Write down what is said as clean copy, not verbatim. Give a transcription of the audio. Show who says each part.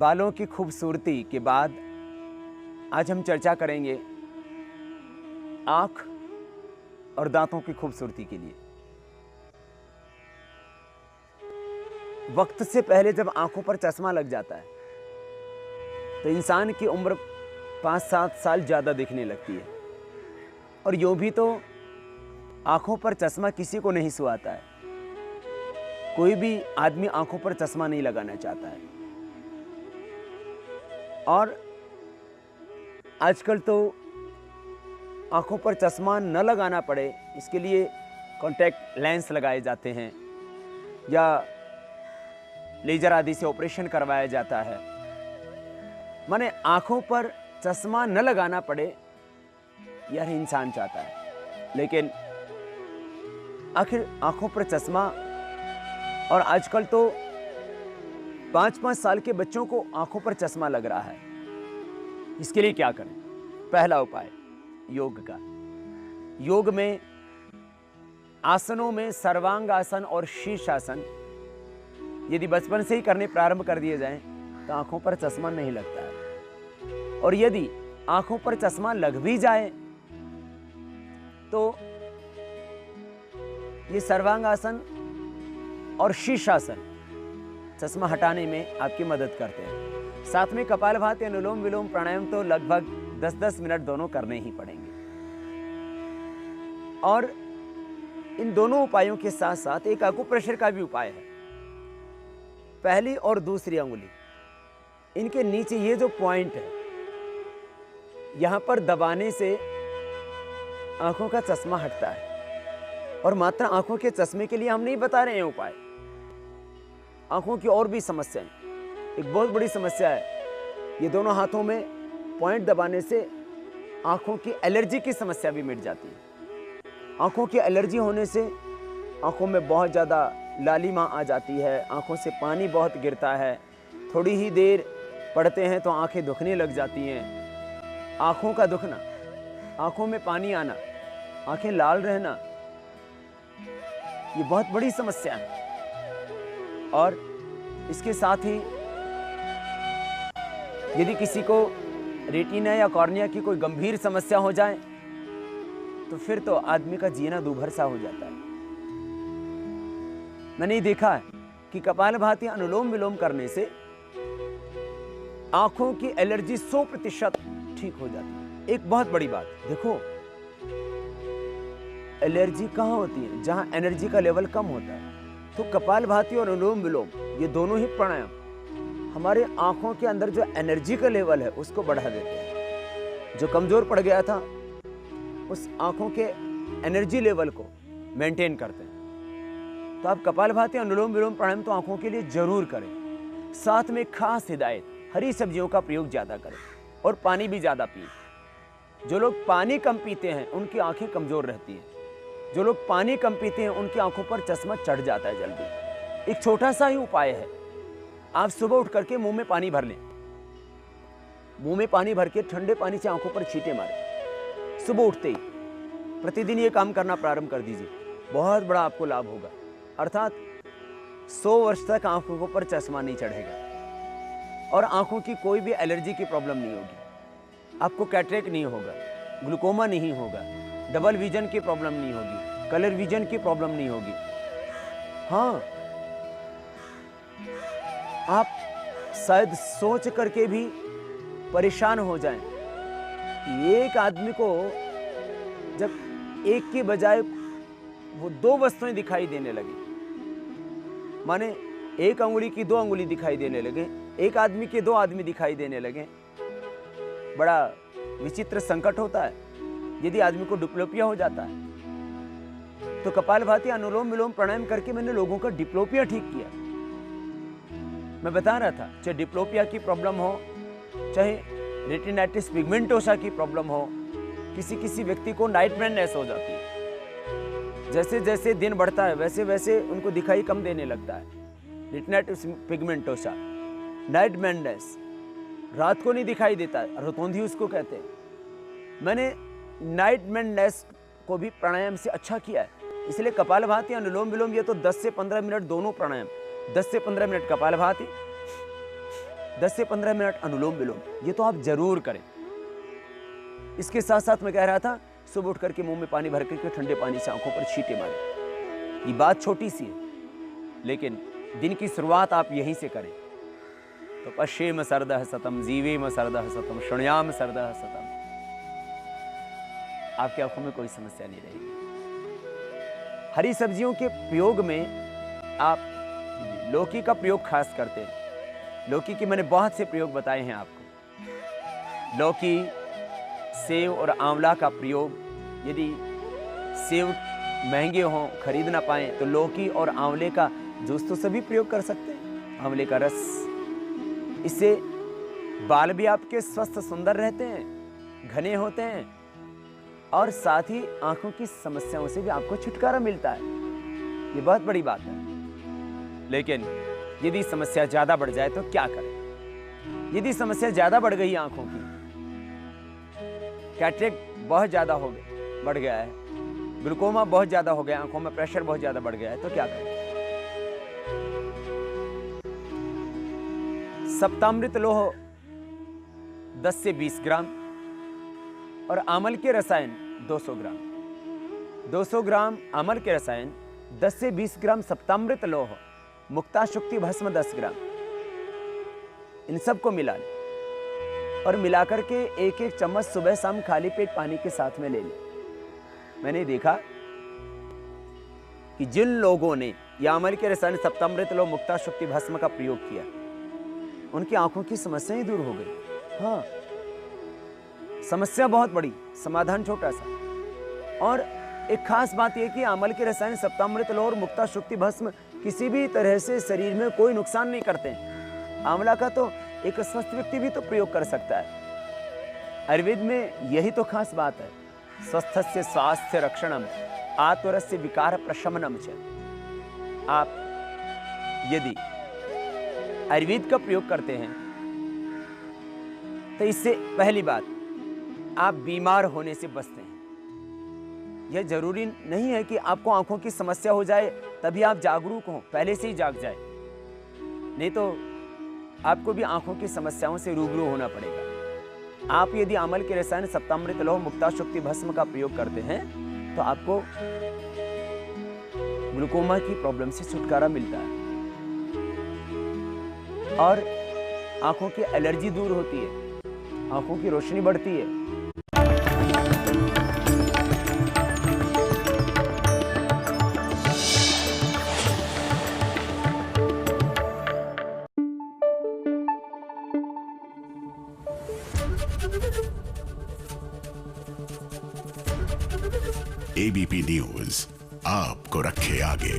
Speaker 1: बालों की खूबसूरती के बाद आज हम चर्चा करेंगे आँख और दांतों की खूबसूरती के लिए। वक्त से पहले जब आंखों पर चश्मा लग जाता है तो इंसान की उम्र 5-7 साल ज़्यादा दिखने लगती है। और यूँ भी तो आंखों पर चश्मा किसी को नहीं सुहाता है। कोई भी आदमी आंखों पर चश्मा नहीं लगाना चाहता है। और आजकल तो आंखों पर चश्मा न लगाना पड़े इसके लिए कॉन्टैक्ट लेंस लगाए जाते हैं या लेजर आदि से ऑपरेशन करवाया जाता है। माने आंखों पर चश्मा न लगाना पड़े यह इंसान चाहता है। लेकिन आखिर आंखों पर चश्मा, और आजकल तो 5-5 साल के बच्चों को आंखों पर चश्मा लग रहा है। इसके लिए क्या करें? पहला उपाय योग का। योग में आसनों में सर्वांग आसन और शीर्षासन यदि बचपन से ही करने प्रारंभ कर दिए जाएं तो आंखों पर चश्मा नहीं लगता है। और यदि आंखों पर चश्मा लग भी जाए तो ये सर्वांग आसन और शीर्षासन चश्मा हटाने में आपकी मदद करते हैं। साथ में कपालभाति, अनुलोम विलोम, प्राणायाम तो लगभग 10-10 मिनट दोनों करने ही पड़ेंगे। और इन दोनों उपायों के साथ साथ एक आकुप्रेशर का भी उपाय है। पहली और दूसरी अंगुली, इनके नीचे ये जो पॉइंट है, यहां पर दबाने से आंखों का चश्मा हटता है। और मात्र आंखों के चश्मे के लिए हम नहीं बता रहे हैं उपाय। आंखों की और भी समस्याएं, एक बहुत बड़ी समस्या है, ये दोनों हाथों में पॉइंट दबाने से आंखों की एलर्जी की समस्या भी मिट जाती है। आंखों की एलर्जी होने से आंखों में बहुत ज़्यादा लालिमा आ जाती है, आंखों से पानी बहुत गिरता है, थोड़ी ही देर पढ़ते हैं तो आंखें दुखने लग जाती हैं। आंखों का दुखना, आंखों में पानी आना, आंखें लाल रहना, ये बहुत बड़ी समस्या है। और इसके साथ ही यदि किसी को रेटिना या कॉर्निया की कोई गंभीर समस्या हो जाए तो फिर तो आदमी का जीना दूभर सा हो जाता है। मैंने देखा है कि कपालभाति, अनुलोम विलोम करने से आंखों की एलर्जी 100% ठीक हो जाती है। एक बहुत बड़ी बात देखो, एलर्जी कहां होती है? जहां एनर्जी का लेवल कम होता है। तो कपालभाति और अनुलोम विलोम, ये दोनों ही प्राणायाम हमारे आंखों के अंदर जो एनर्जी का लेवल है उसको बढ़ा देते हैं। जो कमजोर पड़ गया था उस आंखों के एनर्जी लेवल को मेंटेन करते हैं। तो आप कपालभाति, अनुलोम विलोम, प्राणायाम तो आंखों के लिए जरूर करें। साथ में खास हिदायत, हरी सब्जियों का प्रयोग ज्यादा करें और पानी भी ज्यादा पिए। जो लोग पानी कम पीते हैं उनकी आंखें कमजोर रहती हैं। जो लोग पानी कम पीते हैं उनकी आंखों पर चश्मा चढ़ जाता है जल्दी। एक छोटा सा ही उपाय है, आप सुबह उठ करके मुंह में पानी भर लें। मुंह में पानी भर के ठंडे पानी से आंखों पर छींटे मारें सुबह उठते ही। प्रतिदिन ये काम करना प्रारंभ कर दीजिए, बहुत बड़ा आपको लाभ होगा। अर्थात 100 वर्ष तक आंखों पर चश्मा नहीं चढ़ेगा और आंखों की कोई भी एलर्जी की प्रॉब्लम नहीं होगी। आपको कैटरेक्ट नहीं होगा, ग्लूकोमा नहीं होगा, डबल विजन की प्रॉब्लम नहीं होगी, कलर विजन की प्रॉब्लम नहीं होगी। हाँ, आप शायद सोच करके भी परेशान हो जाएं कि एक आदमी को जब एक की बजाय वो 2 वस्तुएं दिखाई देने लगी, माने एक अंगुली की 2 अंगुली दिखाई देने लगे, एक आदमी के 2 आदमी दिखाई देने लगे, बड़ा विचित्र संकट होता है यदि आदमी को डिप्लोपिया हो जाता है। तो कपालभाति, अनुलोम विलोम, प्राणायाम करके मैंने लोगों का डिप्लोपिया ठीक किया। मैं बता रहा था, चाहे डिप्लोपिया की प्रॉब्लम हो, चाहे रेटिनाइटिस पिगमेंटोसा की प्रॉब्लम हो, किसी व्यक्ति को नाइट ब्लाइंडनेस हो जाती है। जैसे जैसे दिन बढ़ता है वैसे वैसे उनको दिखाई कम देने लगता है। रेटिनाइटिस पिगमेंटोसा, नाइट ब्लाइंडनेस, रात को नहीं दिखाई देता है, रोतोंधी उसको कहते हैं। मैंने नाइट ब्लाइंडनेस को भी प्राणायाम से अच्छा किया है। इसलिए कपालभाति, अनुलोम विलोम, ये तो 10 से 15 मिनट दोनों प्राणायाम, 10 से 15 मिनट कपालभाति, 10 से 15 मिनट अनुलोम विलोम, ये तो आप जरूर करें। इसके साथ साथ मैं कह रहा था, सुबह उठ करके मुंह में पानी भर करके ठंडे पानी से आंखों पर छींटे मारें। ये बात छोटी सी है, लेकिन दिन की शुरुआत आप यहीं से करें। तो पश्येम सरदः सतम, जीवेम सरदः सतम, शृणुयाम सरदः सतम, आपकी आंखों में कोई समस्या नहीं रहेगी। हरी सब्जियों के प्रयोग में आप लौकी का प्रयोग खास करते हैं। लौकी के मैंने बहुत से प्रयोग बताए हैं आपको। लौकी, सेव और आंवला का प्रयोग, यदि सेव महंगे हों, खरीद ना पाएं, तो लौकी और आंवले का जूस तो सभी प्रयोग कर सकते हैं। आंवले का रस, इससे बाल भी आपके स्वस्थ सुंदर रहते हैं, घने होते हैं, और साथ ही आंखों की समस्याओं से भी आपको छुटकारा मिलता है। ये बहुत बड़ी बात है। लेकिन यदि समस्या ज्यादा बढ़ जाए तो क्या करें? यदि समस्या ज्यादा बढ़ गई आंखों की, कैटरेक्ट बहुत ज्यादा हो गया, बढ़ गया है, ग्लूकोमा बहुत ज्यादा हो गया, आंखों में प्रेशर बहुत ज्यादा बढ़ गया है, तो क्या करें? सप्तामृत लोह 10 से 20 ग्राम और आमल के रसायन 200 ग्राम। 200 ग्राम आमल के रसायन, 10 से 20 ग्राम सप्तामृत लोह, मुक्ताशुक्ति भस्म 10 ग्राम, इन सबको मिला लें और मिलाकर के एक एक चम्मच सुबह शाम खाली पेट पानी के साथ में ले लें। मैंने देखा कि जिन लोगों ने यह आमल के रसायन सप्तामृत लोह मुक्ताशुक्ति भस्म का प्रयोग किया, उनकी आंखों की समस्याएं दूर हो गई। हाँ, समस्या बहुत बड़ी, समाधान छोटा सा। और एक खास बात यह कि आमल के रसायन सप्तामृत लोह और मुक्ताशुक्ति भस्म किसी भी तरह से शरीर में कोई नुकसान नहीं करते हैं। आंवला का तो एक स्वस्थ व्यक्ति भी तो प्रयोग कर सकता है। आयुर्वेद में यही तो खास बात है, स्वस्थस्य स्वास्थ्य रक्षणम, आत्मरस्य विकार प्रशमनम च। आप यदि आयुर्वेद का प्रयोग करते हैं तो इससे पहली बात, आप बीमार होने से बचते हैं। यह जरूरी नहीं है कि आपको आंखों की समस्या हो जाए तभी आप जागरूक हों, पहले से ही जाग जाए, नहीं तो आपको भी आंखों की समस्याओं से रूबरू होना पड़ेगा। आप यदि आमल के रसायन सप्तामृत लोह मुक्ताशुक्ति भस्म का प्रयोग करते हैं तो आपको ग्लूकोमा की प्रॉब्लम से छुटकारा मिलता है और आंखों की एलर्जी दूर होती है, आंखों की रोशनी बढ़ती है।
Speaker 2: एबीपी न्यूज आपको रखे आगे।